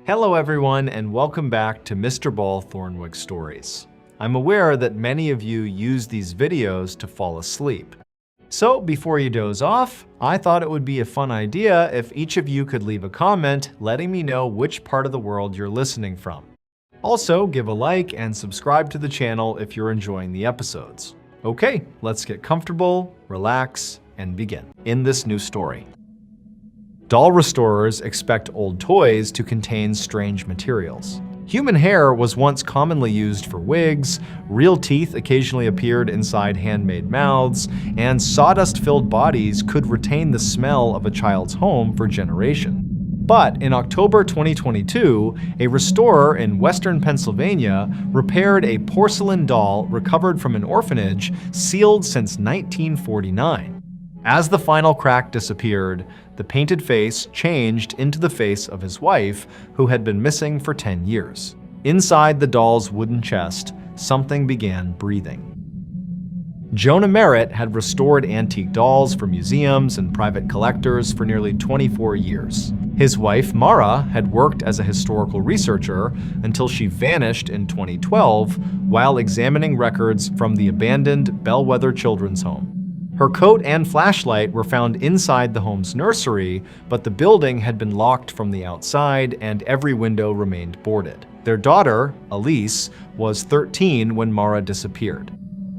Hello everyone, and welcome back to MrBall Thornwick Stories. I'm aware that many of you use these videos to fall asleep. So before you doze off, I thought it would be a fun idea if each of you could leave a comment letting me know which part of the world you're listening from. Also, give a like and subscribe to the channel if you're enjoying the episodes. Okay, let's get comfortable, relax, and begin. In this new story. Doll restorers expect old toys to contain strange materials. Human hair was once commonly used for wigs, real teeth occasionally appeared inside handmade mouths, and sawdust-filled bodies could retain the smell of a child's home for generations. But in October 2022, a restorer in western Pennsylvania repaired a porcelain doll recovered from an orphanage sealed since 1949. As the final crack disappeared, the painted face changed into the face of his wife, who had been missing for 10 years. Inside the doll's wooden chest, something began breathing. Jonah Merritt had restored antique dolls for museums and private collectors for nearly 24 years. His wife, Mara, had worked as a historical researcher until she vanished in 2012 while examining records from the abandoned Bellwether Children's Home. Her coat and flashlight were found inside the home's nursery, but the building had been locked from the outside and every window remained boarded. Their daughter, Elise, was 13 when Mara disappeared.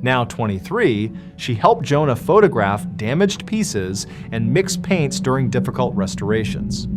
Now 23, she helped Jonah photograph damaged pieces and mix paints during difficult restorations.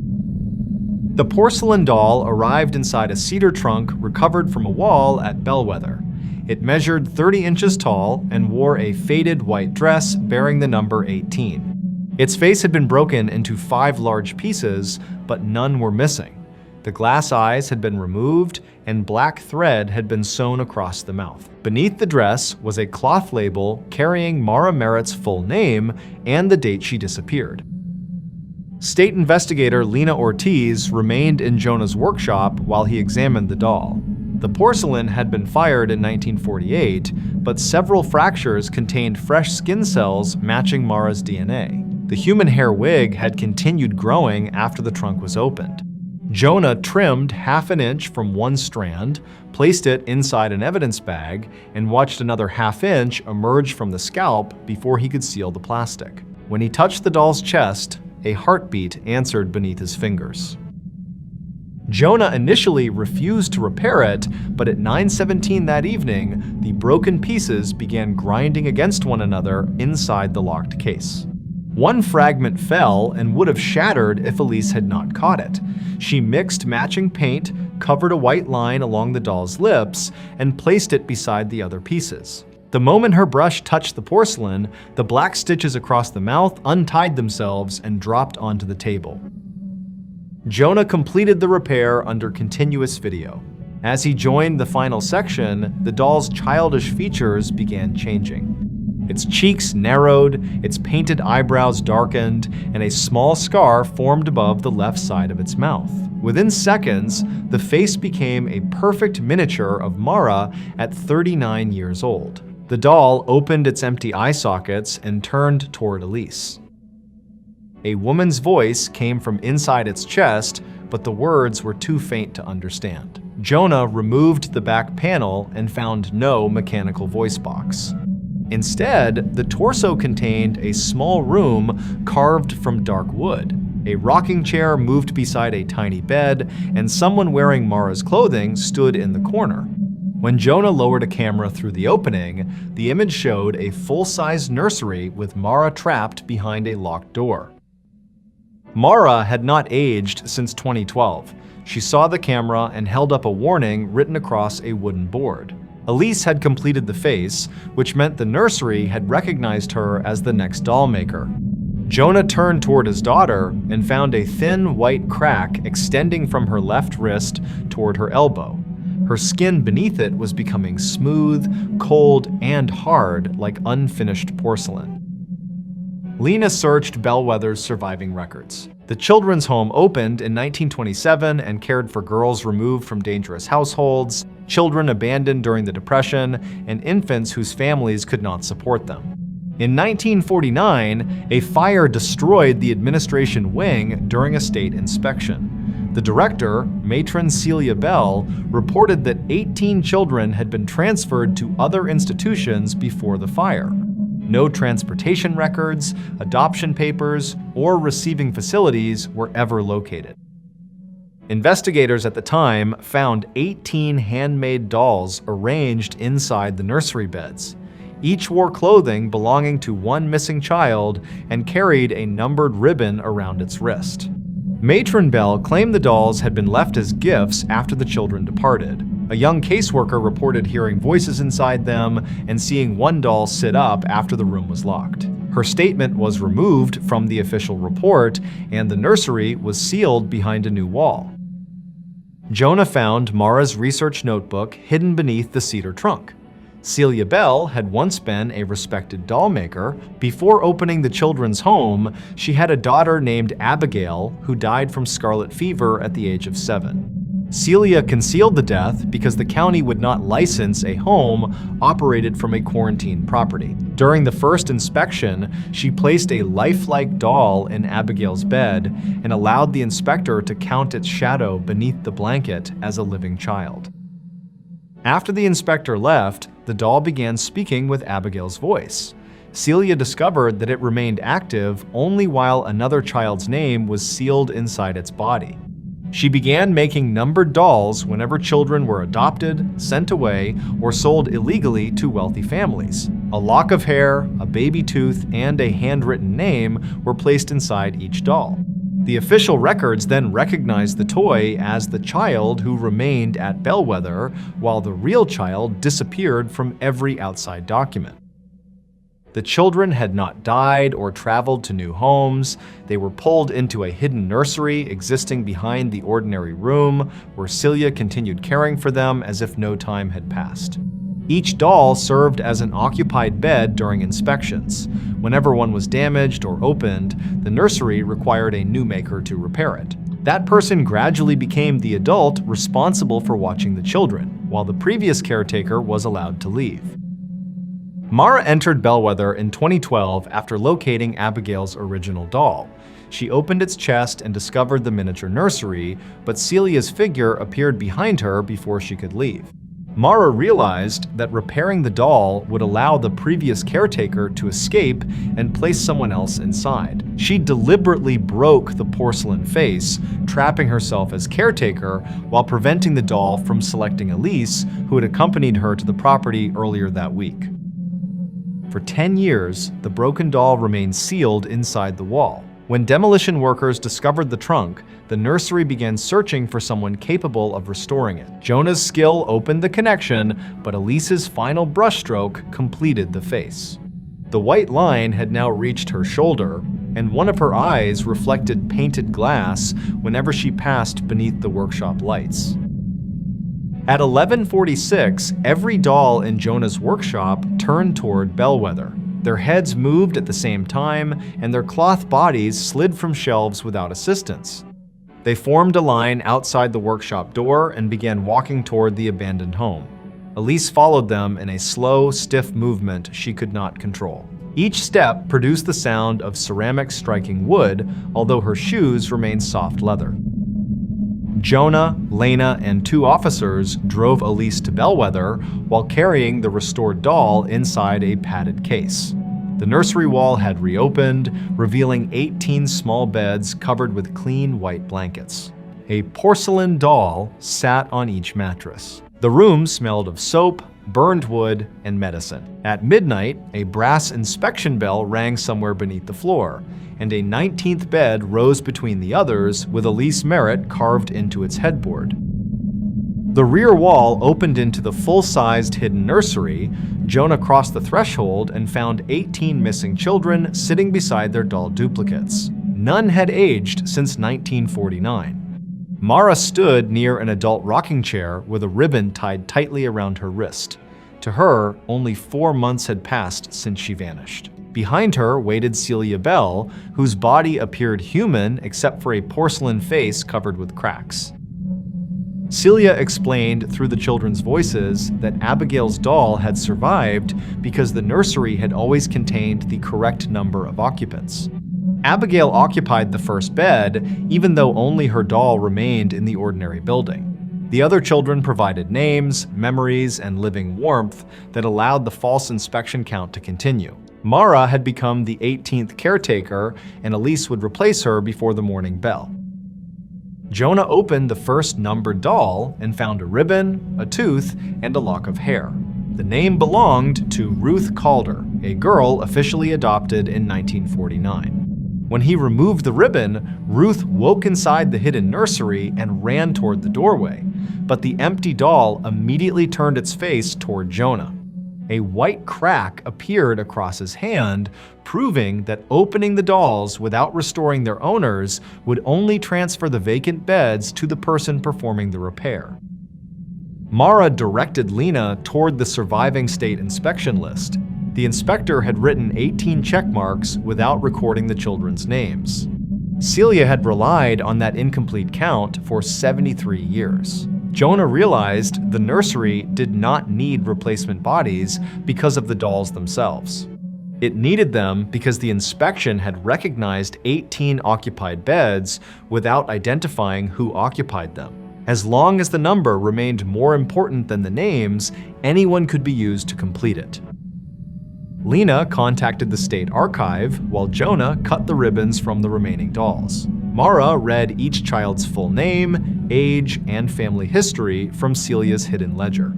The porcelain doll arrived inside a cedar trunk recovered from a wall at Bellwether. It measured 30 inches tall and wore a faded white dress bearing the number 18. Its face had been broken into 5 large pieces, but none were missing. The glass eyes had been removed and black thread had been sewn across the mouth. Beneath the dress was a cloth label carrying Mara Merritt's full name and the date she disappeared. State investigator Lena Ortiz remained in Jonah's workshop while he examined the doll. The porcelain had been fired in 1948, but several fractures contained fresh skin cells matching Mara's DNA. The human hair wig had continued growing after the trunk was opened. Jonah trimmed half an inch from one strand, placed it inside an evidence bag, and watched another half inch emerge from the scalp before he could seal the plastic. When he touched the doll's chest, a heartbeat answered beneath his fingers. Jonah initially refused to repair it, but at 9:17 that evening, the broken pieces began grinding against one another inside the locked case. One fragment fell and would have shattered if Elise had not caught it. She mixed matching paint, covered a white line along the doll's lips, and placed it beside the other pieces. The moment her brush touched the porcelain, the black stitches across the mouth untied themselves and dropped onto the table. Jonah completed the repair under continuous video. As he joined the final section, the doll's childish features began changing. Its cheeks narrowed, its painted eyebrows darkened, and a small scar formed above the left side of its mouth. Within seconds, the face became a perfect miniature of Mara at 39 years old. The doll opened its empty eye sockets and turned toward Elise. A woman's voice came from inside its chest, but the words were too faint to understand. Jonah removed the back panel and found no mechanical voice box. Instead, the torso contained a small room carved from dark wood. A rocking chair moved beside a tiny bed, and someone wearing Mara's clothing stood in the corner. When Jonah lowered a camera through the opening, the image showed a full-size nursery with Mara trapped behind a locked door. Mara had not aged since 2012. She saw the camera and held up a warning written across a wooden board. Elise had completed the face, which meant the nursery had recognized her as the next doll maker. Jonah turned toward his daughter and found a thin white crack extending from her left wrist toward her elbow. Her skin beneath it was becoming smooth, cold, and hard like unfinished porcelain. Lena searched Bellwether's surviving records. The children's home opened in 1927 and cared for girls removed from dangerous households, children abandoned during the Depression, and infants whose families could not support them. In 1949, a fire destroyed the administration wing during a state inspection. The director, matron Celia Bell, reported that 18 children had been transferred to other institutions before the fire. No transportation records, adoption papers, or receiving facilities were ever located. Investigators at the time found 18 handmade dolls arranged inside the nursery beds. Each wore clothing belonging to one missing child and carried a numbered ribbon around its wrist. Matron Bell claimed the dolls had been left as gifts after the children departed. A young caseworker reported hearing voices inside them and seeing one doll sit up after the room was locked. Her statement was removed from the official report, and the nursery was sealed behind a new wall. Jonah found Mara's research notebook hidden beneath the cedar trunk. Celia Bell had once been a respected doll maker. Before opening the children's home, she had a daughter named Abigail who died from scarlet fever at the age of 7. Celia concealed the death because the county would not license a home operated from a quarantine property. During the first inspection, she placed a lifelike doll in Abigail's bed and allowed the inspector to count its shadow beneath the blanket as a living child. After the inspector left, the doll began speaking with Abigail's voice. Celia discovered that it remained active only while another child's name was sealed inside its body. She began making numbered dolls whenever children were adopted, sent away, or sold illegally to wealthy families. A lock of hair, a baby tooth, and a handwritten name were placed inside each doll. The official records then recognized the toy as the child who remained at Bellwether, while the real child disappeared from every outside document. The children had not died or traveled to new homes. They were pulled into a hidden nursery existing behind the ordinary room, where Celia continued caring for them as if no time had passed. Each doll served as an occupied bed during inspections. Whenever one was damaged or opened, the nursery required a new maker to repair it. That person gradually became the adult responsible for watching the children, while the previous caretaker was allowed to leave. Mara entered Bellwether in 2012 after locating Abigail's original doll. She opened its chest and discovered the miniature nursery, but Celia's figure appeared behind her before she could leave. Mara realized that repairing the doll would allow the previous caretaker to escape and place someone else inside. She deliberately broke the porcelain face, trapping herself as caretaker while preventing the doll from selecting Elise, who had accompanied her to the property earlier that week. For 10 years, the broken doll remained sealed inside the wall. When demolition workers discovered the trunk, the nursery began searching for someone capable of restoring it. Jonah's skill opened the connection, but Elise's final brushstroke completed the face. The white line had now reached her shoulder, and one of her eyes reflected painted glass whenever she passed beneath the workshop lights. At 11:46, every doll in Jonah's workshop turned toward Bellwether. Their heads moved at the same time, and their cloth bodies slid from shelves without assistance. They formed a line outside the workshop door and began walking toward the abandoned home. Elise followed them in a slow, stiff movement she could not control. Each step produced the sound of ceramic striking wood, although her shoes remained soft leather. Jonah, Lena, and 2 officers drove Elise to Bellwether while carrying the restored doll inside a padded case. The nursery wall had reopened, revealing 18 small beds covered with clean white blankets. A porcelain doll sat on each mattress. The room smelled of soap, burned wood, and medicine. At midnight, a brass inspection bell rang somewhere beneath the floor, and a 19th bed rose between the others with Elise Merritt carved into its headboard. The rear wall opened into the full-sized hidden nursery. Jonah crossed the threshold and found 18 missing children sitting beside their doll duplicates. None had aged since 1949. Mara stood near an adult rocking chair with a ribbon tied tightly around her wrist. To her, only 4 months had passed since she vanished. Behind her waited Celia Bell, whose body appeared human except for a porcelain face covered with cracks. Celia explained through the children's voices that Abigail's doll had survived because the nursery had always contained the correct number of occupants. Abigail occupied the first bed, even though only her doll remained in the ordinary building. The other children provided names, memories, and living warmth that allowed the false inspection count to continue. Mara had become the 18th caretaker, and Elise would replace her before the morning bell. Jonah opened the first numbered doll and found a ribbon, a tooth, and a lock of hair. The name belonged to Ruth Calder, a girl officially adopted in 1949. When he removed the ribbon, Ruth woke inside the hidden nursery and ran toward the doorway, but the empty doll immediately turned its face toward Jonah. A white crack appeared across his hand, proving that opening the dolls without restoring their owners would only transfer the vacant beds to the person performing the repair. Mara directed Lena toward the surviving state inspection list. The inspector had written 18 check marks without recording the children's names. Celia had relied on that incomplete count for 73 years. Jonah realized the nursery did not need replacement bodies because of the dolls themselves. It needed them because the inspection had recognized 18 occupied beds without identifying who occupied them. As long as the number remained more important than the names, anyone could be used to complete it. Lena contacted the state archive, while Jonah cut the ribbons from the remaining dolls. Mara read each child's full name, age, and family history from Celia's hidden ledger.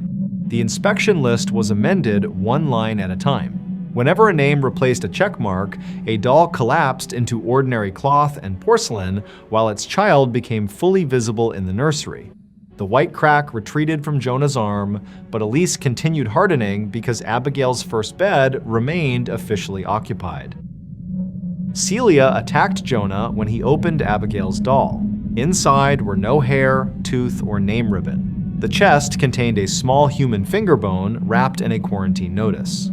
The inspection list was amended one line at a time. Whenever a name replaced a check mark, a doll collapsed into ordinary cloth and porcelain, while its child became fully visible in the nursery. The white crack retreated from Jonah's arm, but Elise continued hardening because Abigail's first bed remained officially occupied. Celia attacked Jonah when he opened Abigail's doll. Inside were no hair, tooth, or name ribbon. The chest contained a small human finger bone wrapped in a quarantine notice.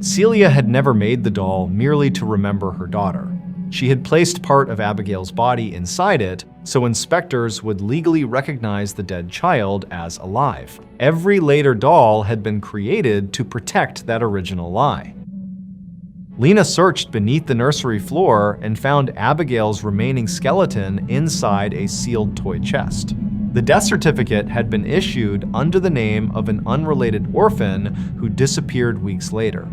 Celia had never made the doll merely to remember her daughter. She had placed part of Abigail's body inside it, so inspectors would legally recognize the dead child as alive. Every later doll had been created to protect that original lie. Lena searched beneath the nursery floor and found Abigail's remaining skeleton inside a sealed toy chest. The death certificate had been issued under the name of an unrelated orphan who disappeared weeks later.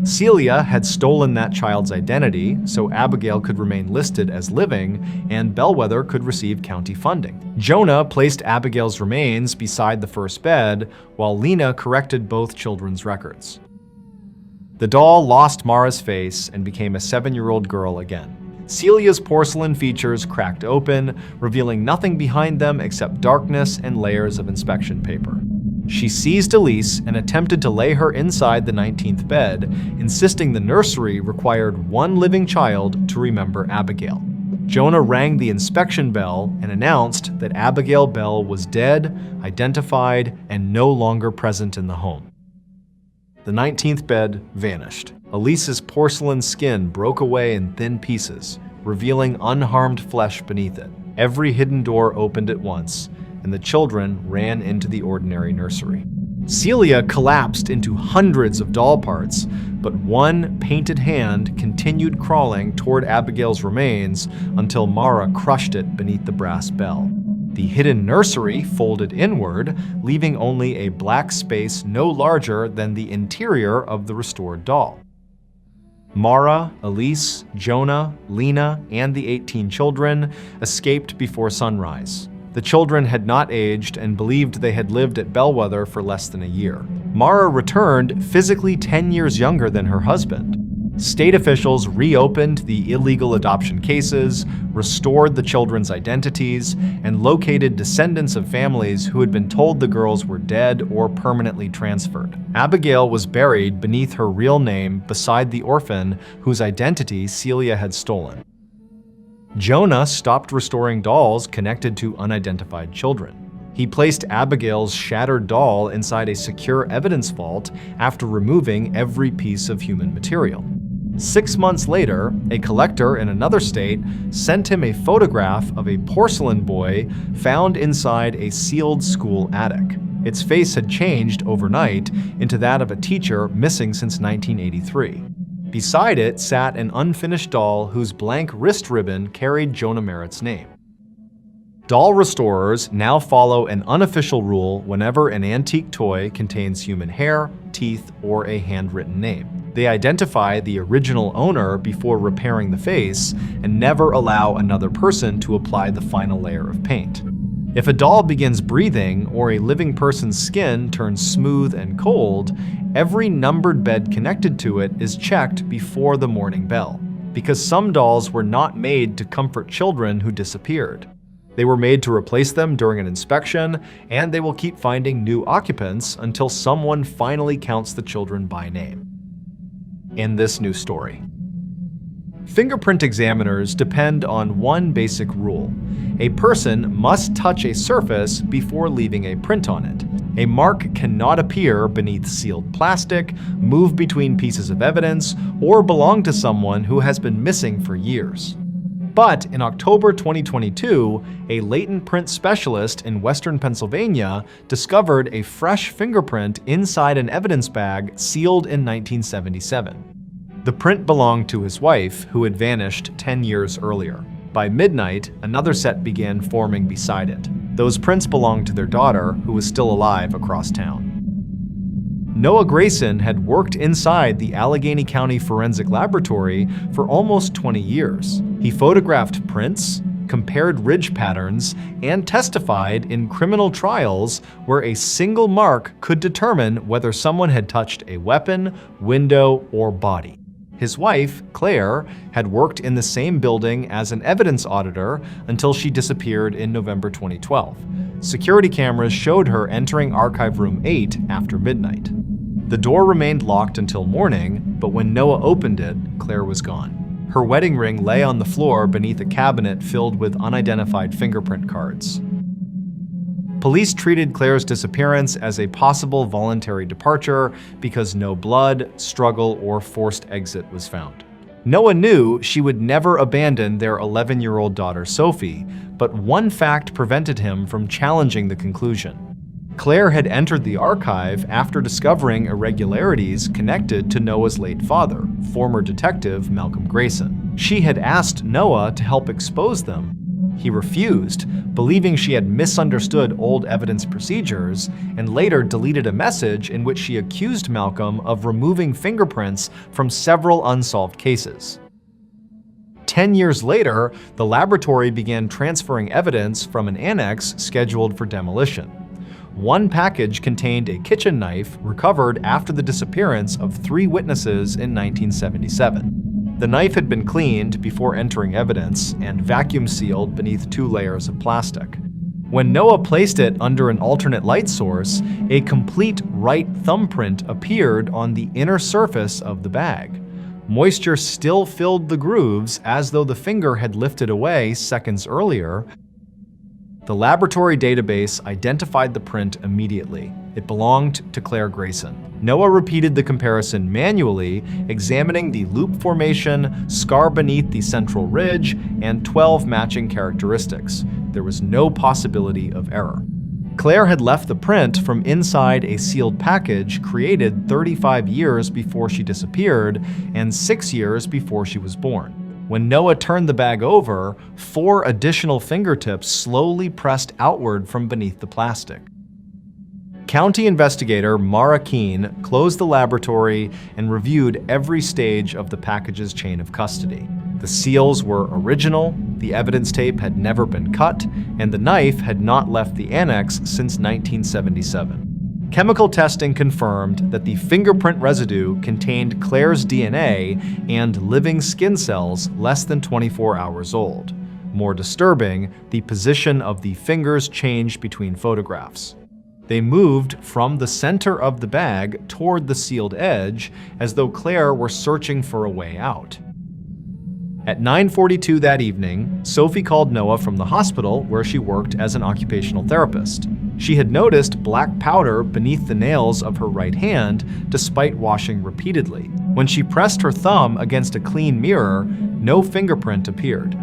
Celia had stolen that child's identity so Abigail could remain listed as living and Bellwether could receive county funding. Jonah placed Abigail's remains beside the first bed while Lena corrected both children's records. The doll lost Mara's face and became a 7-year-old girl again. Celia's porcelain features cracked open, revealing nothing behind them except darkness and layers of inspection paper. She seized Elise and attempted to lay her inside the 19th bed, insisting the nursery required one living child to remember Abigail. Jonah rang the inspection bell and announced that Abigail Bell was dead, identified, and no longer present in the home. The 19th bed vanished. Elise's porcelain skin broke away in thin pieces, revealing unharmed flesh beneath it. Every hidden door opened at once, and the children ran into the ordinary nursery. Celia collapsed into hundreds of doll parts, but one painted hand continued crawling toward Abigail's remains until Mara crushed it beneath the brass bell. The hidden nursery folded inward, leaving only a black space no larger than the interior of the restored doll. Mara, Elise, Jonah, Lena, and the 18 children escaped before sunrise. The children had not aged and believed they had lived at Bellwether for less than a year. Mara returned physically 10 years younger than her husband. State officials reopened the illegal adoption cases, restored the children's identities, and located descendants of families who had been told the girls were dead or permanently transferred. Abigail was buried beneath her real name beside the orphan whose identity Celia had stolen. Jonah stopped restoring dolls connected to unidentified children. He placed Abigail's shattered doll inside a secure evidence vault after removing every piece of human material. 6 months later, a collector in another state sent him a photograph of a porcelain boy found inside a sealed school attic. Its face had changed overnight into that of a teacher missing since 1983. Beside it sat an unfinished doll whose blank wrist ribbon carried Jonah Merritt's name. Doll restorers now follow an unofficial rule whenever an antique toy contains human hair, teeth, or a handwritten name. They identify the original owner before repairing the face and never allow another person to apply the final layer of paint. If a doll begins breathing or a living person's skin turns smooth and cold, every numbered bed connected to it is checked before the morning bell, because some dolls were not made to comfort children who disappeared. They were made to replace them during an inspection, and they will keep finding new occupants until someone finally counts the children by name. In this new story, fingerprint examiners depend on one basic rule. A person must touch a surface before leaving a print on it. A mark cannot appear beneath sealed plastic, move between pieces of evidence, or belong to someone who has been missing for years. But in October 2022, a latent print specialist in Western Pennsylvania discovered a fresh fingerprint inside an evidence bag sealed in 1977. The print belonged to his wife, who had vanished 10 years earlier. By midnight, another set began forming beside it. Those prints belonged to their daughter, who was still alive across town. Noah Grayson had worked inside the Allegheny County Forensic Laboratory for almost 20 years. He photographed prints, compared ridge patterns, and testified in criminal trials where a single mark could determine whether someone had touched a weapon, window, or body. His wife, Claire, had worked in the same building as an evidence auditor until she disappeared in November 2012. Security cameras showed her entering Archive Room 8 after midnight. The door remained locked until morning, but when Noah opened it, Claire was gone. Her wedding ring lay on the floor beneath a cabinet filled with unidentified fingerprint cards. Police treated Claire's disappearance as a possible voluntary departure because no blood, struggle, or forced exit was found. Noah knew she would never abandon their 11-year-old daughter Sophie, but one fact prevented him from challenging the conclusion. Claire had entered the archive after discovering irregularities connected to Noah's late father, former detective Malcolm Grayson. She had asked Noah to help expose them. He refused, believing she had misunderstood old evidence procedures, and later deleted a message in which she accused Malcolm of removing fingerprints from several unsolved cases. 10 years later, the laboratory began transferring evidence from an annex scheduled for demolition. One package contained a kitchen knife recovered after the disappearance of 3 witnesses in 1977. The knife had been cleaned before entering evidence and vacuum sealed beneath 2 layers of plastic. When Noah placed it under an alternate light source, a complete right thumbprint appeared on the inner surface of the bag. Moisture still filled the grooves as though the finger had lifted away seconds earlier. The laboratory database identified the print immediately. It belonged to Claire Grayson. Noah repeated the comparison manually, examining the loop formation, scar beneath the central ridge, and 12 matching characteristics. There was no possibility of error. Claire had left the print from inside a sealed package created 35 years before she disappeared and 6 years before she was born. When Noah turned the bag over, 4 additional fingertips slowly pressed outward from beneath the plastic. County investigator Mara Keene closed the laboratory and reviewed every stage of the package's chain of custody. The seals were original, the evidence tape had never been cut, and the knife had not left the annex since 1977. Chemical testing confirmed that the fingerprint residue contained Claire's DNA and living skin cells less than 24 hours old. More disturbing, the position of the fingers changed between photographs. They moved from the center of the bag toward the sealed edge, as though Claire were searching for a way out. At 9:42 that evening, Sophie called Noah from the hospital where she worked as an occupational therapist. She had noticed black powder beneath the nails of her right hand despite washing repeatedly. When she pressed her thumb against a clean mirror, no fingerprint appeared.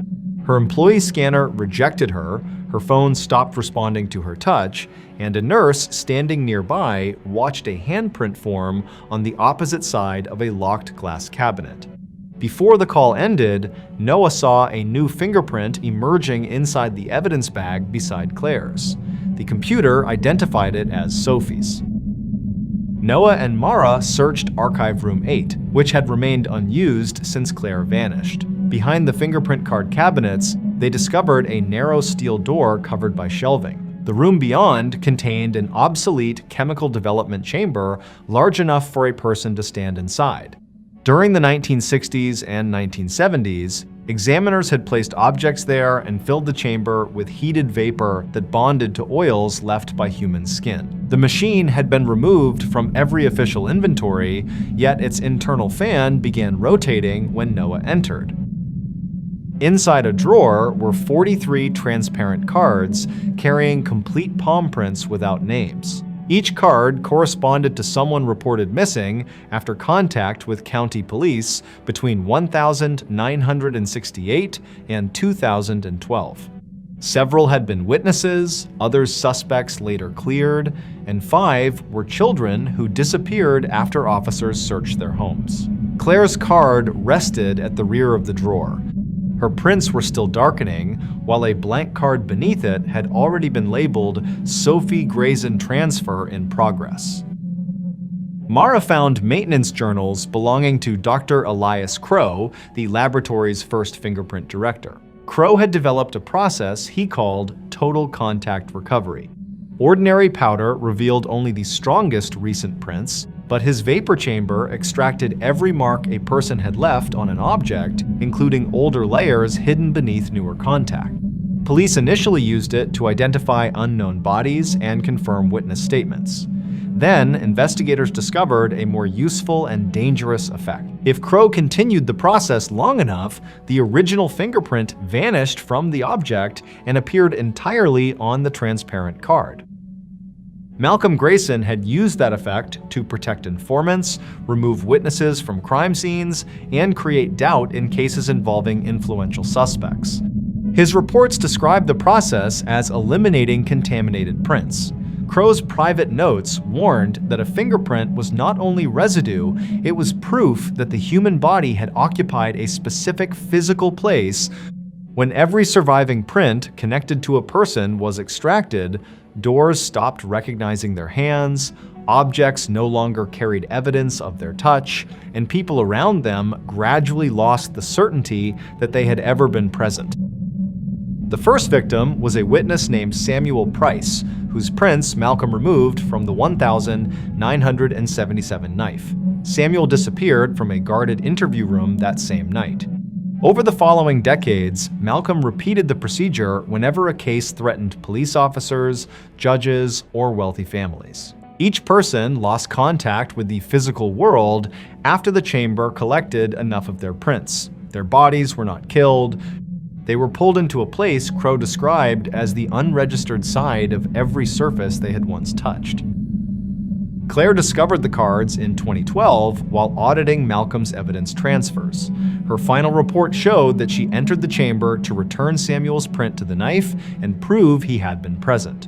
Her employee scanner rejected her phone stopped responding to her touch, and a nurse standing nearby watched a handprint form on the opposite side of a locked glass cabinet. Before the call ended, Noah saw a new fingerprint emerging inside the evidence bag beside Claire's. The computer identified it as Sophie's. Noah and Mara searched Archive Room 8, which had remained unused since Claire vanished. Behind the fingerprint card cabinets, they discovered a narrow steel door covered by shelving. The room beyond contained an obsolete chemical development chamber large enough for a person to stand inside. During the 1960s and 1970s, examiners had placed objects there and filled the chamber with heated vapor that bonded to oils left by human skin. The machine had been removed from every official inventory, yet its internal fan began rotating when Noah entered. Inside a drawer were 43 transparent cards carrying complete palm prints without names. Each card corresponded to someone reported missing after contact with county police between 1968 and 2012. Several had been witnesses, others suspects later cleared, and 5 were children who disappeared after officers searched their homes. Claire's card rested at the rear of the drawer. Her prints were still darkening, while a blank card beneath it had already been labeled Sophie Grayson Transfer in Progress. Mara found maintenance journals belonging to Dr. Elias Crow, the laboratory's first fingerprint director. Crow had developed a process he called total contact recovery. Ordinary powder revealed only the strongest recent prints, but his vapor chamber extracted every mark a person had left on an object, including older layers hidden beneath newer contact. Police initially used it to identify unknown bodies and confirm witness statements. Then, investigators discovered a more useful and dangerous effect. If Crow continued the process long enough, the original fingerprint vanished from the object and appeared entirely on the transparent card. Malcolm Grayson had used that effect to protect informants, remove witnesses from crime scenes, and create doubt in cases involving influential suspects. His reports described the process as eliminating contaminated prints. Crow's private notes warned that a fingerprint was not only residue, it was proof that the human body had occupied a specific physical place. When every surviving print connected to a person was extracted, doors stopped recognizing their hands, objects no longer carried evidence of their touch, and people around them gradually lost the certainty that they had ever been present. The first victim was a witness named Samuel Price, whose prints Malcolm removed from the 1977 knife. Samuel disappeared from a guarded interview room that same night. Over the following decades, Malcolm repeated the procedure whenever a case threatened police officers, judges, or wealthy families. Each person lost contact with the physical world after the chamber collected enough of their prints. Their bodies were not killed. They were pulled into a place Crow described as the unregistered side of every surface they had once touched. Claire discovered the cards in 2012 while auditing Malcolm's evidence transfers. Her final report showed that she entered the chamber to return Samuel's print to the knife and prove he had been present.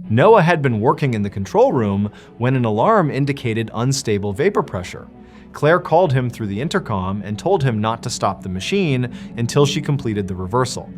Noah had been working in the control room when an alarm indicated unstable vapor pressure. Claire called him through the intercom and told him not to stop the machine until she completed the reversal.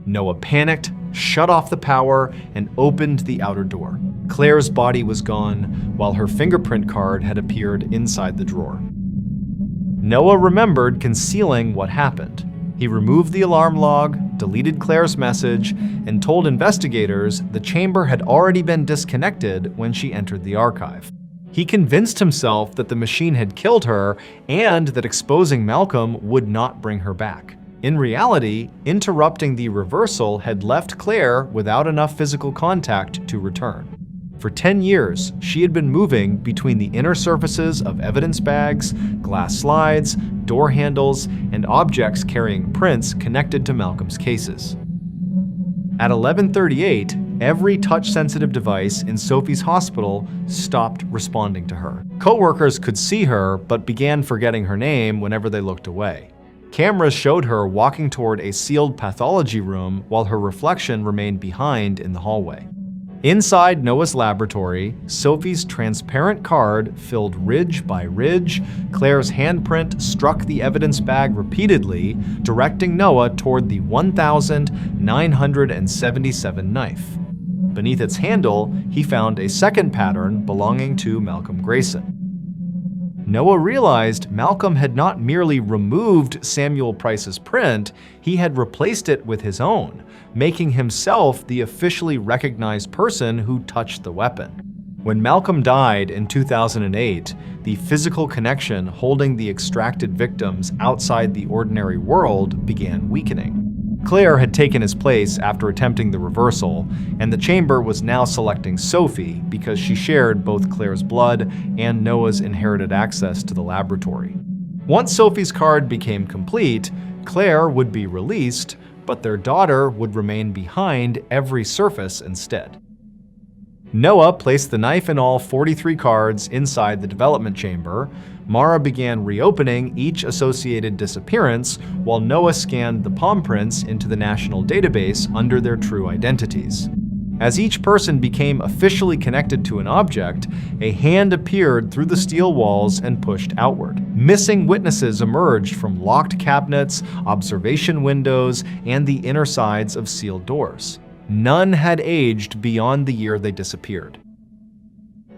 Noah panicked, shut off the power, and opened the outer door. Claire's body was gone, while her fingerprint card had appeared inside the drawer. Noah remembered concealing what happened. He removed the alarm log, deleted Claire's message, and told investigators the chamber had already been disconnected when she entered the archive. He convinced himself that the machine had killed her and that exposing Malcolm would not bring her back. In reality, interrupting the reversal had left Claire without enough physical contact to return. For 10 years, she had been moving between the inner surfaces of evidence bags, glass slides, door handles, and objects carrying prints connected to Malcolm's cases. At 11:38, every touch-sensitive device in Sophie's hospital stopped responding to her. Coworkers could see her, but began forgetting her name whenever they looked away. Cameras showed her walking toward a sealed pathology room while her reflection remained behind in the hallway. Inside Noah's laboratory, Sophie's transparent card filled ridge by ridge. Claire's handprint struck the evidence bag repeatedly, directing Noah toward the 1,977 knife. Beneath its handle, he found a second pattern belonging to Malcolm Grayson. Noah realized Malcolm had not merely removed Samuel Price's print, he had replaced it with his own, making himself the officially recognized person who touched the weapon. When Malcolm died in 2008, the physical connection holding the extracted victims outside the ordinary world began weakening. Claire had taken his place after attempting the reversal, and the chamber was now selecting Sophie because she shared both Claire's blood and Noah's inherited access to the laboratory. Once Sophie's card became complete, Claire would be released, but their daughter would remain behind every surface instead. Noah placed the knife and all 43 cards inside the development chamber. Mara began reopening each associated disappearance, while Noah scanned the palm prints into the national database under their true identities. As each person became officially connected to an object, a hand appeared through the steel walls and pushed outward. Missing witnesses emerged from locked cabinets, observation windows, and the inner sides of sealed doors. None had aged beyond the year they disappeared.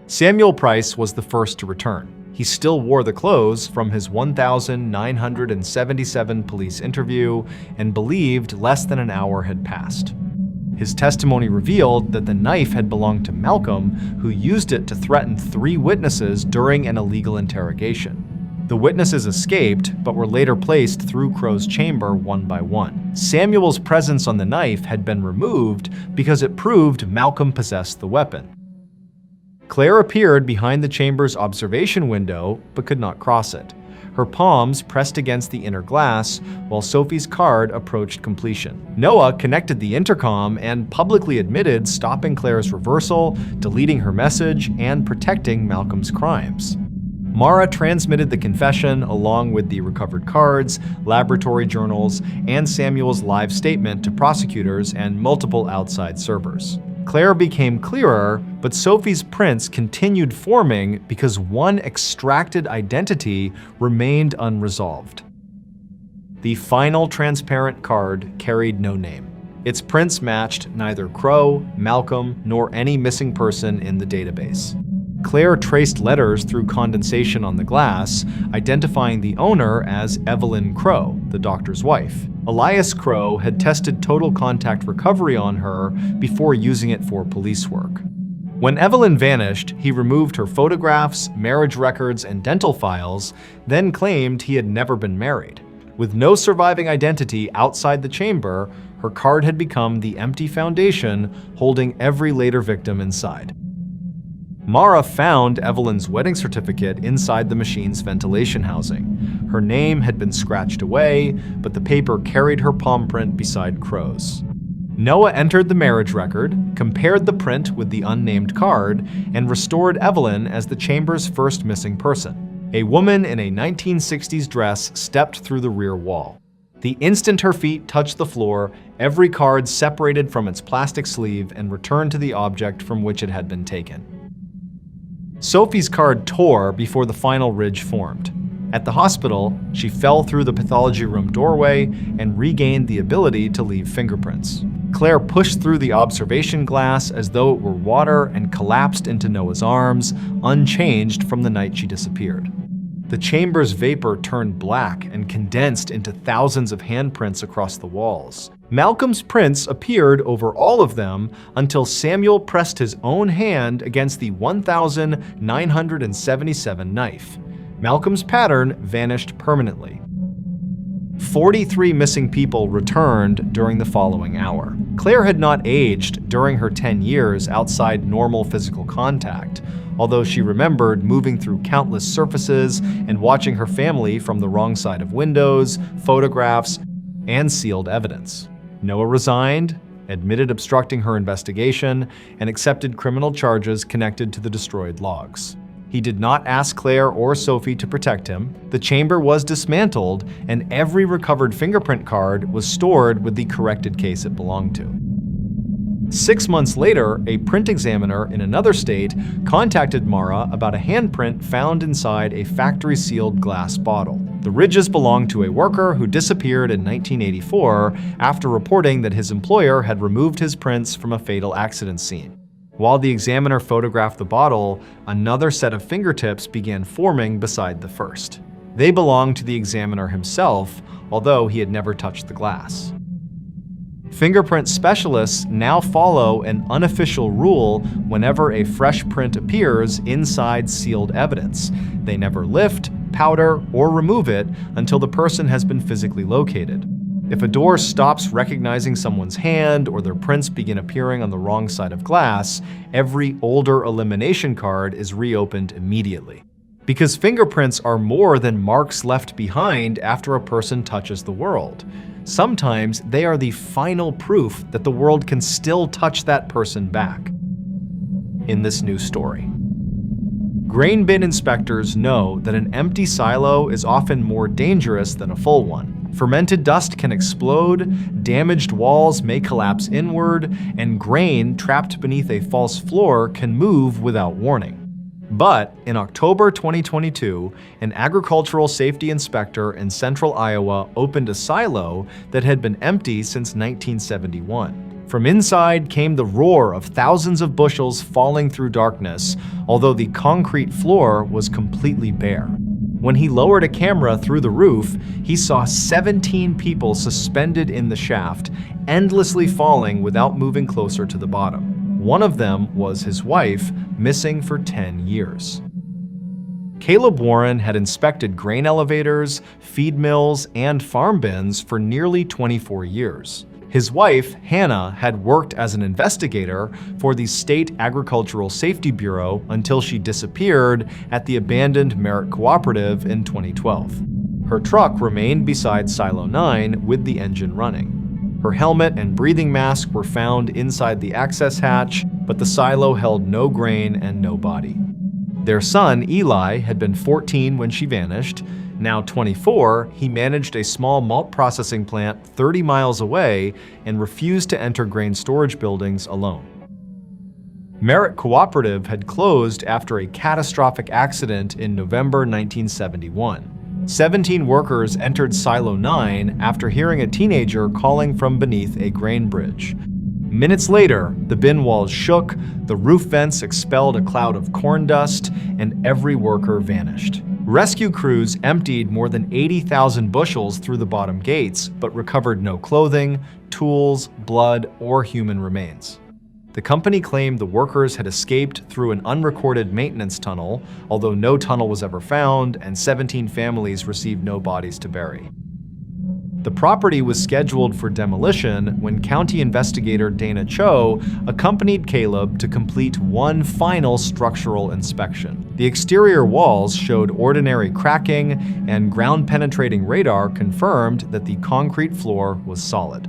Samuel Price was the first to return. He still wore the clothes from his 1,977 police interview and believed less than an hour had passed. His testimony revealed that the knife had belonged to Malcolm, who used it to threaten 3 witnesses during an illegal interrogation. The witnesses escaped, but were later placed through Crow's chamber one by one. Samuel's presence on the knife had been removed because it proved Malcolm possessed the weapon. Claire appeared behind the chamber's observation window, but could not cross it. Her palms pressed against the inner glass, while Sophie's card approached completion. Noah connected the intercom and publicly admitted stopping Claire's reversal, deleting her message, and protecting Malcolm's crimes. Mara transmitted the confession along with the recovered cards, laboratory journals, and Samuel's live statement to prosecutors and multiple outside servers. Claire became clearer, but Sophie's prints continued forming because one extracted identity remained unresolved. The final transparent card carried no name. Its prints matched neither Crow, Malcolm, nor any missing person in the database. Claire traced letters through condensation on the glass, identifying the owner as Evelyn Crow, the doctor's wife. Elias Crow had tested total contact recovery on her before using it for police work. When Evelyn vanished, he removed her photographs, marriage records, and dental files, then claimed he had never been married. With no surviving identity outside the chamber, her card had become the empty foundation holding every later victim inside. Mara found Evelyn's wedding certificate inside the machine's ventilation housing. Her name had been scratched away, but the paper carried her palm print beside Crow's. Noah entered the marriage record, compared the print with the unnamed card, and restored Evelyn as the chamber's first missing person. A woman in a 1960s dress stepped through the rear wall. The instant her feet touched the floor, every card separated from its plastic sleeve and returned to the object from which it had been taken. Sophie's card tore before the final ridge formed. At the hospital, she fell through the pathology room doorway and regained the ability to leave fingerprints. Claire pushed through the observation glass as though it were water and collapsed into Noah's arms, unchanged from the night she disappeared. The chamber's vapor turned black and condensed into thousands of handprints across the walls. Malcolm's prints appeared over all of them until Samuel pressed his own hand against the 1,977 knife. Malcolm's pattern vanished permanently. 43 missing people returned during the following hour. Claire had not aged during her 10 years outside normal physical contact, although she remembered moving through countless surfaces and watching her family from the wrong side of windows, photographs, and sealed evidence. Noah resigned, admitted obstructing her investigation, and accepted criminal charges connected to the destroyed logs. He did not ask Claire or Sophie to protect him. The chamber was dismantled, and every recovered fingerprint card was stored with the corrected case it belonged to. 6 months later, a print examiner in another state contacted Mara about a handprint found inside a factory-sealed glass bottle. The ridges belonged to a worker who disappeared in 1984 after reporting that his employer had removed his prints from a fatal accident scene. While the examiner photographed the bottle, another set of fingertips began forming beside the first. They belonged to the examiner himself, although he had never touched the glass. Fingerprint specialists now follow an unofficial rule whenever a fresh print appears inside sealed evidence. They never lift, powder, or remove it until the person has been physically located. If a door stops recognizing someone's hand or their prints begin appearing on the wrong side of glass, every older elimination card is reopened immediately. Because fingerprints are more than marks left behind after a person touches the world. Sometimes they are the final proof that the world can still touch that person back. In this new story, grain bin inspectors know that an empty silo is often more dangerous than a full one. Fermented dust can explode, damaged walls may collapse inward, and grain trapped beneath a false floor can move without warning. But in October 2022, an agricultural safety inspector in central Iowa opened a silo that had been empty since 1971. From inside came the roar of thousands of bushels falling through darkness, although the concrete floor was completely bare. When he lowered a camera through the roof, he saw 17 people suspended in the shaft, endlessly falling without moving closer to the bottom. One of them was his wife, missing for 10 years. Caleb Warren had inspected grain elevators, feed mills, and farm bins for nearly 24 years. His wife, Hannah, had worked as an investigator for the State Agricultural Safety Bureau until she disappeared at the abandoned Merritt Cooperative in 2012. Her truck remained beside Silo 9 with the engine running. Her helmet and breathing mask were found inside the access hatch, but the silo held no grain and no body. Their son, Eli, had been 14 when she vanished. Now 24, he managed a small malt processing plant 30 miles away and refused to enter grain storage buildings alone. Merritt Cooperative had closed after a catastrophic accident in November 1971. 17 workers entered Silo 9 after hearing a teenager calling from beneath a grain bridge. Minutes later, the bin walls shook, the roof vents expelled a cloud of corn dust, and every worker vanished. Rescue crews emptied more than 80,000 bushels through the bottom gates, but recovered no clothing, tools, blood, or human remains. The company claimed the workers had escaped through an unrecorded maintenance tunnel, although no tunnel was ever found and 17 families received no bodies to bury. The property was scheduled for demolition when county investigator Dana Cho accompanied Caleb to complete one final structural inspection. The exterior walls showed ordinary cracking, and ground-penetrating radar confirmed that the concrete floor was solid.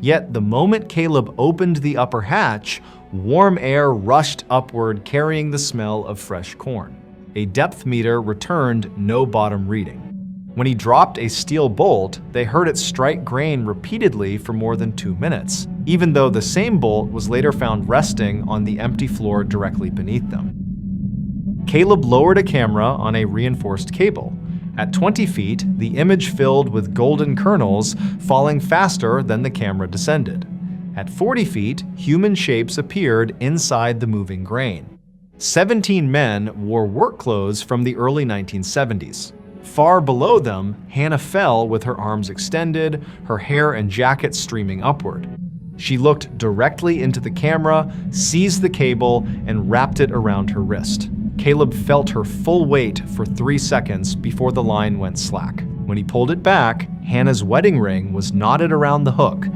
Yet the moment Caleb opened the upper hatch, warm air rushed upward carrying the smell of fresh corn. A depth meter returned no bottom reading. When he dropped a steel bolt, they heard it strike grain repeatedly for more than 2 minutes, even though the same bolt was later found resting on the empty floor directly beneath them. Caleb lowered a camera on a reinforced cable. At 20 feet, the image filled with golden kernels, falling faster than the camera descended. At 40 feet, human shapes appeared inside the moving grain. 17 men wore work clothes from the early 1970s. Far below them, Hannah fell with her arms extended, her hair and jacket streaming upward. She looked directly into the camera, seized the cable, and wrapped it around her wrist. Caleb felt her full weight for 3 seconds before the line went slack. When he pulled it back, Hannah's wedding ring was knotted around the hook.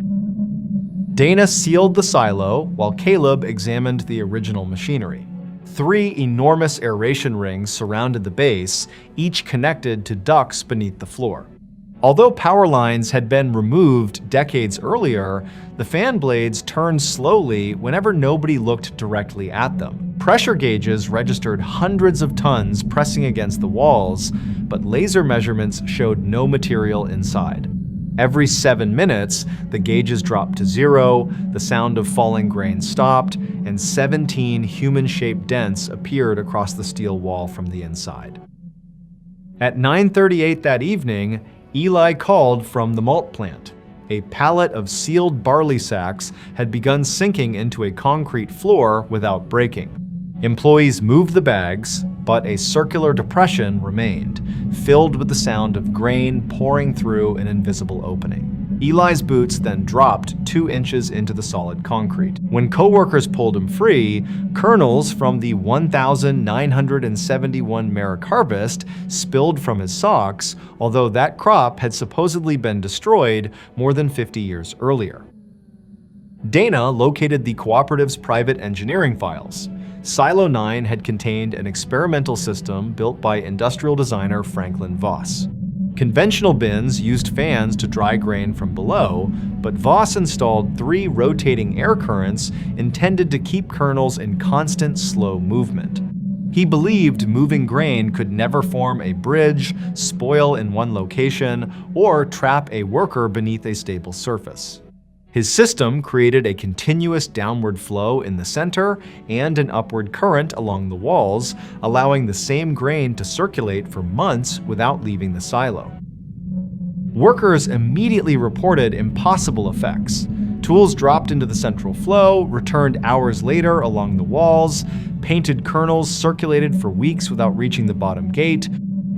Dana sealed the silo while Caleb examined the original machinery. 3 enormous aeration rings surrounded the base, each connected to ducts beneath the floor. Although power lines had been removed decades earlier, the fan blades turned slowly whenever nobody looked directly at them. Pressure gauges registered hundreds of tons pressing against the walls, but laser measurements showed no material inside. Every 7 minutes, the gauges dropped to 0, the sound of falling grain stopped, and 17 human-shaped dents appeared across the steel wall from the inside. At 9:38 that evening, Eli called from the malt plant. A pallet of sealed barley sacks had begun sinking into a concrete floor without breaking. Employees moved the bags, but a circular depression remained, filled with the sound of grain pouring through an invisible opening. Eli's boots then dropped 2 inches into the solid concrete. When coworkers pulled him free, kernels from the 1,971 Merrick harvest spilled from his socks, although that crop had supposedly been destroyed more than 50 years earlier. Dana located the cooperative's private engineering files. Silo 9 had contained an experimental system built by industrial designer Franklin Voss. Conventional bins used fans to dry grain from below, but Voss installed 3 rotating air currents intended to keep kernels in constant, slow movement. He believed moving grain could never form a bridge, spoil in one location, or trap a worker beneath a stable surface. His system created a continuous downward flow in the center and an upward current along the walls, allowing the same grain to circulate for months without leaving the silo. Workers immediately reported impossible effects. Tools dropped into the central flow, returned hours later along the walls, painted kernels circulated for weeks without reaching the bottom gate.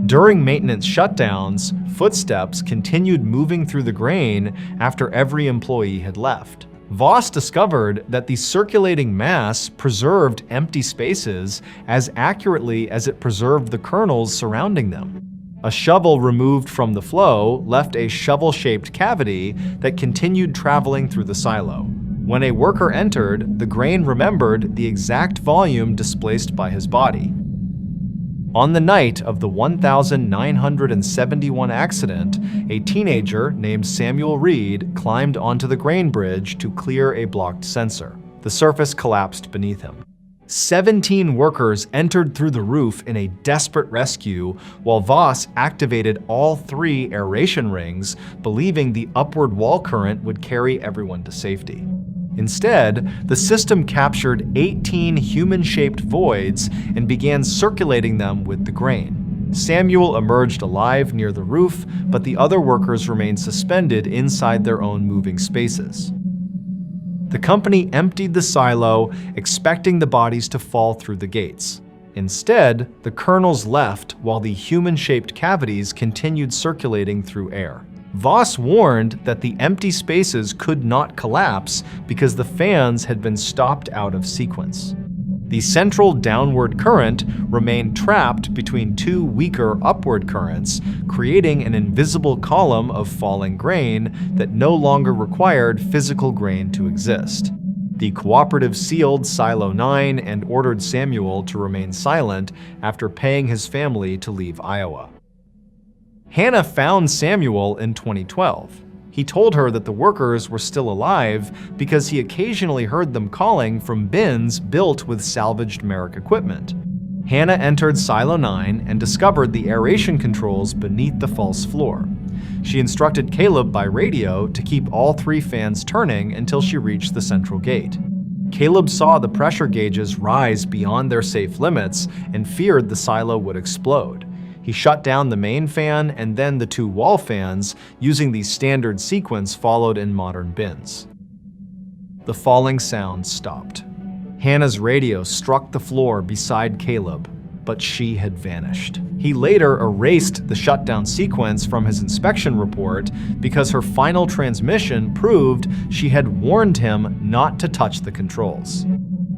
During maintenance shutdowns, footsteps continued moving through the grain after every employee had left. Voss discovered that the circulating mass preserved empty spaces as accurately as it preserved the kernels surrounding them. A shovel removed from the flow left a shovel-shaped cavity that continued traveling through the silo. When a worker entered, the grain remembered the exact volume displaced by his body. On the night of the 1,971 accident, a teenager named Samuel Reed climbed onto the grain bridge to clear a blocked sensor. The surface collapsed beneath him. 17 workers entered through the roof in a desperate rescue, while Voss activated all 3 aeration rings, believing the upward wall current would carry everyone to safety. Instead, the system captured 18 human-shaped voids and began circulating them with the grain. Samuel emerged alive near the roof, but the other workers remained suspended inside their own moving spaces. The company emptied the silo, expecting the bodies to fall through the gates. Instead, the kernels left while the human-shaped cavities continued circulating through air. Voss warned that the empty spaces could not collapse because the fans had been stopped out of sequence. The central downward current remained trapped between 2 weaker upward currents, creating an invisible column of falling grain that no longer required physical grain to exist. The cooperative sealed Silo 9 and ordered Samuel to remain silent after paying his family to leave Iowa. Hannah found Samuel in 2012. He told her that the workers were still alive because he occasionally heard them calling from bins built with salvaged Merrick equipment. Hannah entered Silo 9 and discovered the aeration controls beneath the false floor. She instructed Caleb by radio to keep all 3 fans turning until she reached the central gate. Caleb saw the pressure gauges rise beyond their safe limits and feared the silo would explode. He shut down the main fan and then the 2 wall fans, using the standard sequence followed in modern bins. The falling sound stopped. Hannah's radio struck the floor beside Caleb, but she had vanished. He later erased the shutdown sequence from his inspection report because her final transmission proved she had warned him not to touch the controls.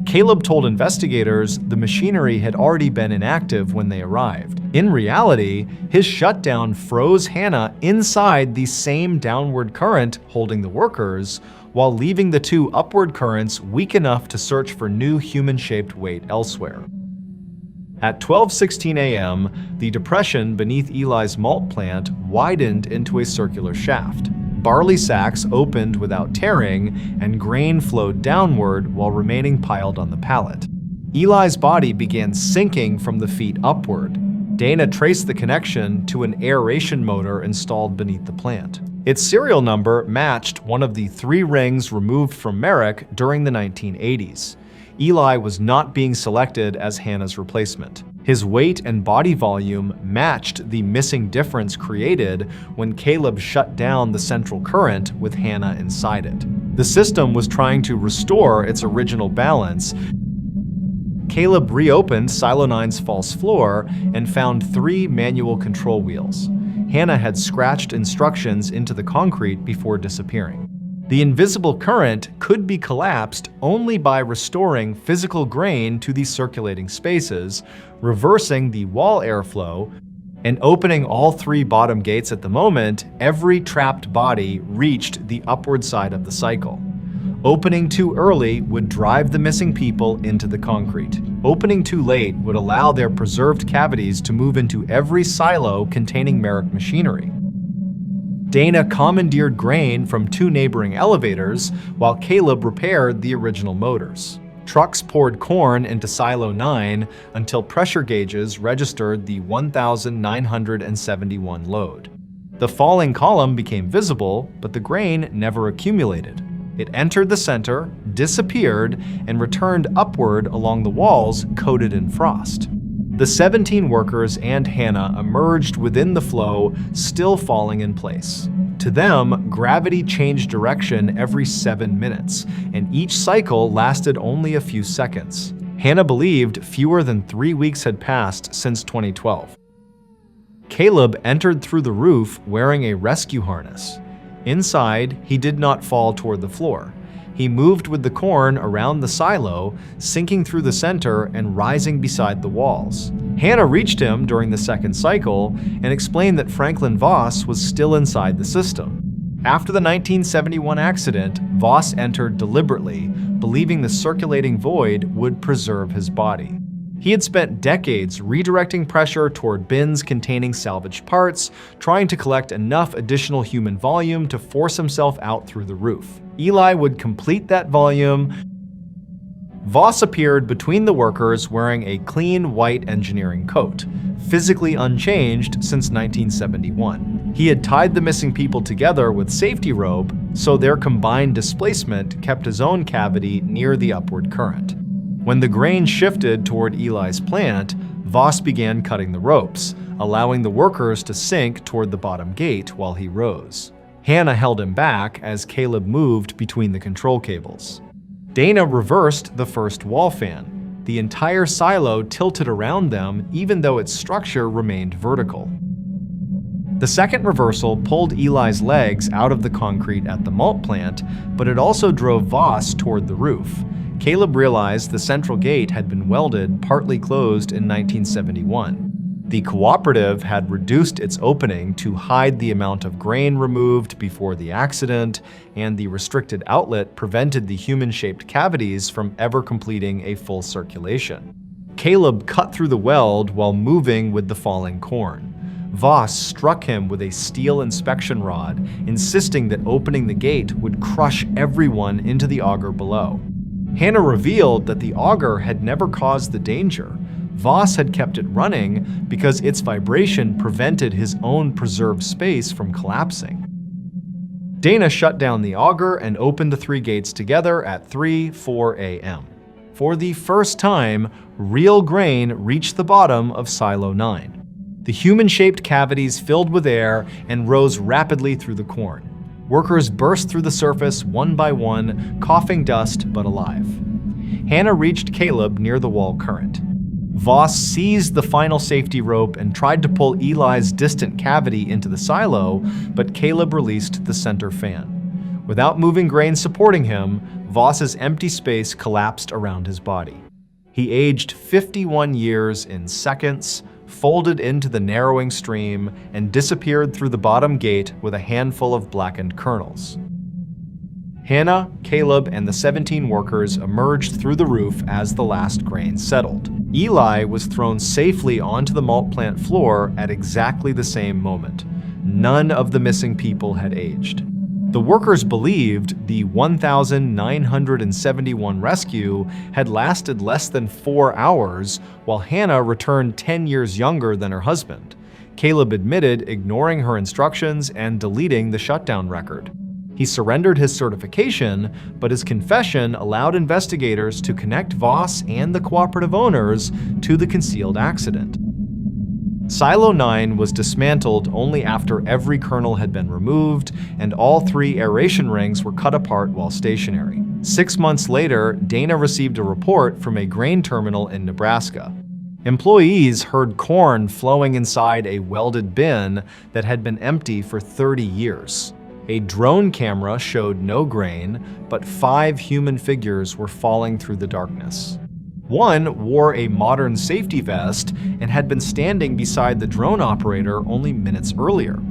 Caleb told investigators the machinery had already been inactive when they arrived. In reality, his shutdown froze Hannah inside the same downward current holding the workers, while leaving the 2 upward currents weak enough to search for new human-shaped weight elsewhere. At 12:16 a.m., the depression beneath Eli's malt plant widened into a circular shaft. Barley sacks opened without tearing, and grain flowed downward while remaining piled on the pallet. Eli's body began sinking from the feet upward. Dana traced the connection to an aeration motor installed beneath the plant. Its serial number matched one of the 3 rings removed from Merrick during the 1980s. Eli was not being selected as Hannah's replacement. His weight and body volume matched the missing difference created when Caleb shut down the central current with Hannah inside it. The system was trying to restore its original balance. Caleb reopened Silo 9's false floor and found 3 manual control wheels. Hannah had scratched instructions into the concrete before disappearing. The invisible current could be collapsed only by restoring physical grain to the circulating spaces, reversing the wall airflow, and opening all 3 bottom gates at the moment. Every trapped body reached the upward side of the cycle. Opening too early would drive the missing people into the concrete. Opening too late would allow their preserved cavities to move into every silo containing Merrick machinery. Dana commandeered grain from 2 neighboring elevators, while Caleb repaired the original motors. Trucks poured corn into Silo 9 until pressure gauges registered the 1,971 load. The falling column became visible, but the grain never accumulated. It entered the center, disappeared, and returned upward along the walls coated in frost. The 17 workers and Hannah emerged within the flow, still falling in place. To them, gravity changed direction every 7 minutes, and each cycle lasted only a few seconds. Hannah believed fewer than 3 weeks had passed since 2012. Caleb entered through the roof wearing a rescue harness. Inside, he did not fall toward the floor. He moved with the corn around the silo, sinking through the center and rising beside the walls. Hannah reached him during the second cycle and explained that Franklin Voss was still inside the system. After the 1971 accident, Voss entered deliberately, believing the circulating void would preserve his body. He had spent decades redirecting pressure toward bins containing salvaged parts, trying to collect enough additional human volume to force himself out through the roof. Eli would complete that volume. Voss appeared between the workers wearing a clean white engineering coat, physically unchanged since 1971. He had tied the missing people together with safety rope, so their combined displacement kept his own cavity near the upward current. When the grain shifted toward Eli's plant, Voss began cutting the ropes, allowing the workers to sink toward the bottom gate while he rose. Hannah held him back as Caleb moved between the control cables. Dana reversed the first wall fan. The entire silo tilted around them, even though its structure remained vertical. The second reversal pulled Eli's legs out of the concrete at the malt plant, but it also drove Voss toward the roof. Caleb realized the central gate had been welded, partly closed in 1971. The cooperative had reduced its opening to hide the amount of grain removed before the accident, and the restricted outlet prevented the human-shaped cavities from ever completing a full circulation. Caleb cut through the weld while moving with the falling corn. Voss struck him with a steel inspection rod, insisting that opening the gate would crush everyone into the auger below. Hannah revealed that the auger had never caused the danger. Voss had kept it running because its vibration prevented his own preserved space from collapsing. Dana shut down the auger and opened the 3 gates together at 3:04 a.m. For the first time, real grain reached the bottom of Silo 9. The human-shaped cavities filled with air and rose rapidly through the corn. Workers burst through the surface one by one, coughing dust but alive. Hannah reached Caleb near the wall current. Voss seized the final safety rope and tried to pull Eli's distant cavity into the silo, but Caleb released the center fan. Without moving grain supporting him, Voss's empty space collapsed around his body. He aged 51 years in seconds, folded into the narrowing stream, and disappeared through the bottom gate with a handful of blackened kernels. Hannah, Caleb, and the 17 workers emerged through the roof as the last grain settled. Eli was thrown safely onto the malt plant floor at exactly the same moment. None of the missing people had aged. The workers believed the 1,971 rescue had lasted less than 4 hours, while Hannah returned 10 years younger than her husband. Caleb admitted ignoring her instructions and deleting the shutdown record. He surrendered his certification, but his confession allowed investigators to connect Voss and the cooperative owners to the concealed accident. Silo 9 was dismantled only after every kernel had been removed and all 3 aeration rings were cut apart while stationary. 6 months later, Dana received a report from a grain terminal in Nebraska. Employees heard corn flowing inside a welded bin that had been empty for 30 years. A drone camera showed no grain, but 5 human figures were falling through the darkness. One wore a modern safety vest and had been standing beside the drone operator only minutes earlier.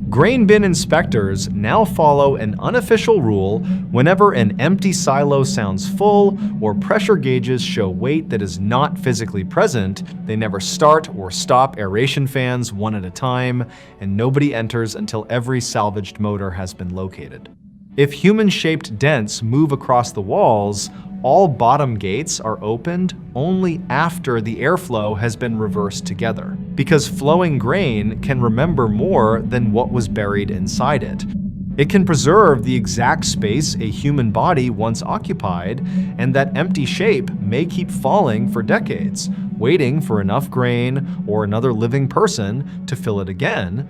Grain bin inspectors now follow an unofficial rule: whenever an empty silo sounds full or pressure gauges show weight that is not physically present, they never start or stop aeration fans one at a time, and nobody enters until every salvaged motor has been located. If human-shaped dents move across the walls, all bottom gates are opened only after the airflow has been reversed together, because flowing grain can remember more than what was buried inside it. It can preserve the exact space a human body once occupied, and that empty shape may keep falling for decades, waiting for enough grain or another living person to fill it again,